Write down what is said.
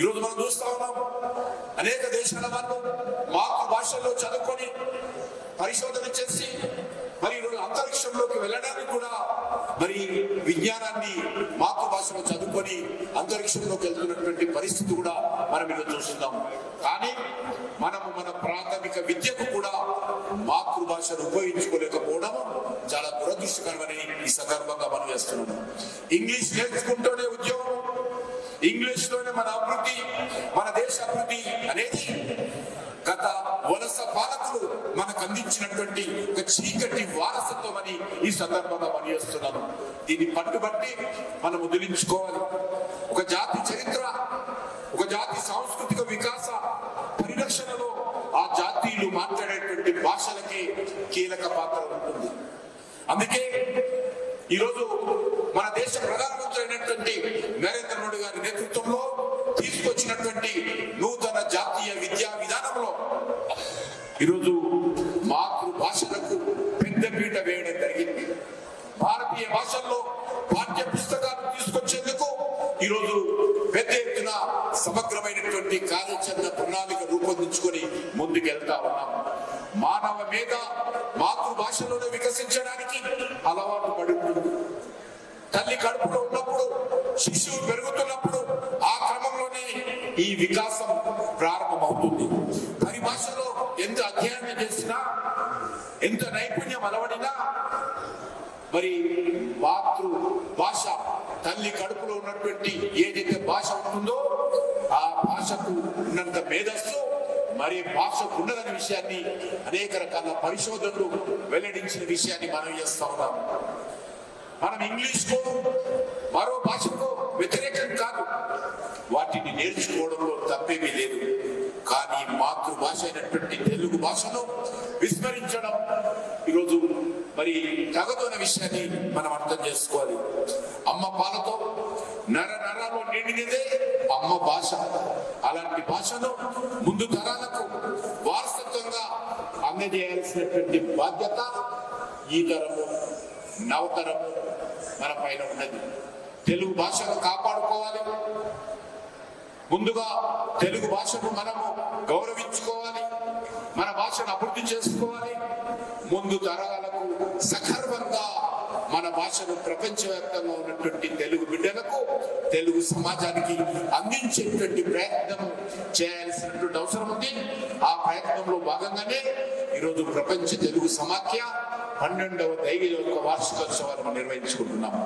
ఈరోజు మనం చూస్తా ఉన్నాం, అనేక దేశాల వాళ్ళు మాతృభాషల్లో చదువుకొని పరిశోధన చేసి మరి ఈరోజు అంతరిక్షంలోకి వెళ్ళడానికి కూడా మరి విజ్ఞానాన్ని మాతృభాషలో చదువుకొని అంతరిక్షంలోకి వెళ్తున్నటువంటి పరిస్థితి కూడా మనం ఈరోజు చూస్తున్నాం. కానీ మనము మన ప్రాథమిక విద్యకు కూడా మాతృభాషను ఉపయోగించుకోలేకపోవడం చాలా దురదృష్టకరమని ఈ సందర్భంగా మనం చేస్తున్నాము. ఇంగ్లీష్ నేర్చుకుంటూనే ఉద్యోగం, ఇంగ్లీష్ లోనే మన అభివృద్ధి, మన దేశ అభివృద్ధి అనేది గత వలస పాలకులు మనకు అందించినటువంటి ఒక చీకటి వారసత్వం అని ఈ సందర్భంగా పనిచేస్తున్నాను. దీన్ని పట్టుబట్టి మనం వదిలించుకోవాలి. ఒక జాతి చరిత్ర, ఒక జాతి సాంస్కృతిక వికాస పరిరక్షణలో ఆ జాతీయులు మాట్లాడేటువంటి భాషలకి కీలక పాత్ర ఉంటుంది. అందుకే ఈరోజు మన దేశ ప్రధానమంత్రి అయినటువంటి నరేంద్ర మోడీ గారి నేతృత్వంలో తీసుకొచ్చినటువంటి నూతన జాతీయ విద్యా విధానంలో ఈరోజు మాతృభాషలకు పెద్దపీట వేయడం జరిగింది. భారతీయ భాషల్లో పాఠ్య పుస్తకాలు తీసుకొచ్చేందుకు ఈరోజు పెద్ద ఎత్తున సమగ్రమైనటువంటి కార్యాచరణ ప్రణాళిక రూపొందించుకొని ముందుకెళ్తా ఉన్నాం. మానవ మీద మాతృభాషలోనే వికసించడానికి అలవాటు పడి ఉంటుంది. తల్లి కడుపులో ఉన్నప్పుడు, శిశువు పెరుగుతున్నప్పుడు ఆ క్రమంలోనే ఈ వికాసం ప్రారంభమవుతుంది. పరిభాషలో ఎంత అధ్యయనం చేసినా, ఎంత నైపుణ్యం అలవడినా మరి మాతృ భాష, తల్లి కడుపులో ఉన్నటువంటి ఏదైతే భాష ఉంటుందో ఆ భాషకు ఉన్నంత మేధస్సు మరి భాషకు ఉండదనే విషయాన్ని అనేక రకాల పరిశోధనలు వెల్లడించిన విషయాన్ని మనం చేస్తా ఉన్నాం. మనం ఇంగ్లీష్కో మరో భాషకో వ్యతిరేకం కాదు, వాటిని నేర్చుకోవడంలో తప్పేమీ లేదు. కానీ మాతృభాష అయినటువంటి తెలుగు భాషను విస్మరించడం ఈరోజు మరి తగదు అనే విషయాన్ని మనం అర్థం చేసుకోవాలి. అమ్మ పాలతో నర నరాలో నిండినదే అమ్మ భాష. అలాంటి భాషను ముందు తరాలకు వారసత్వంగా అందజేయాల్సినటువంటి బాధ్యత ఈ తరము, నవతరము మన పైన ఉన్నది. తెలుగు భాషను కాపాడుకోవాలి. ముందుగా తెలుగు భాషను మనము గౌరవించుకోవాలి, మన భాషను అభివృద్ధి చేసుకోవాలి. ముందు తరాలకు సగర్వంగా మన భాషను ప్రపంచవ్యాప్తంగా ఉన్నటువంటి తెలుగు బిడ్డలకు, తెలుగు సమాజానికి అందించేటువంటి ప్రయత్నం చేయాల్సినటువంటి అవసరం ఉంది. ఆ ప్రయత్నంలో భాగంగానే ఈరోజు ప్రపంచ తెలుగు సమాఖ్య 12వ దైవ వార్షికోత్సవాలను నిర్వహించుకుంటున్నాము.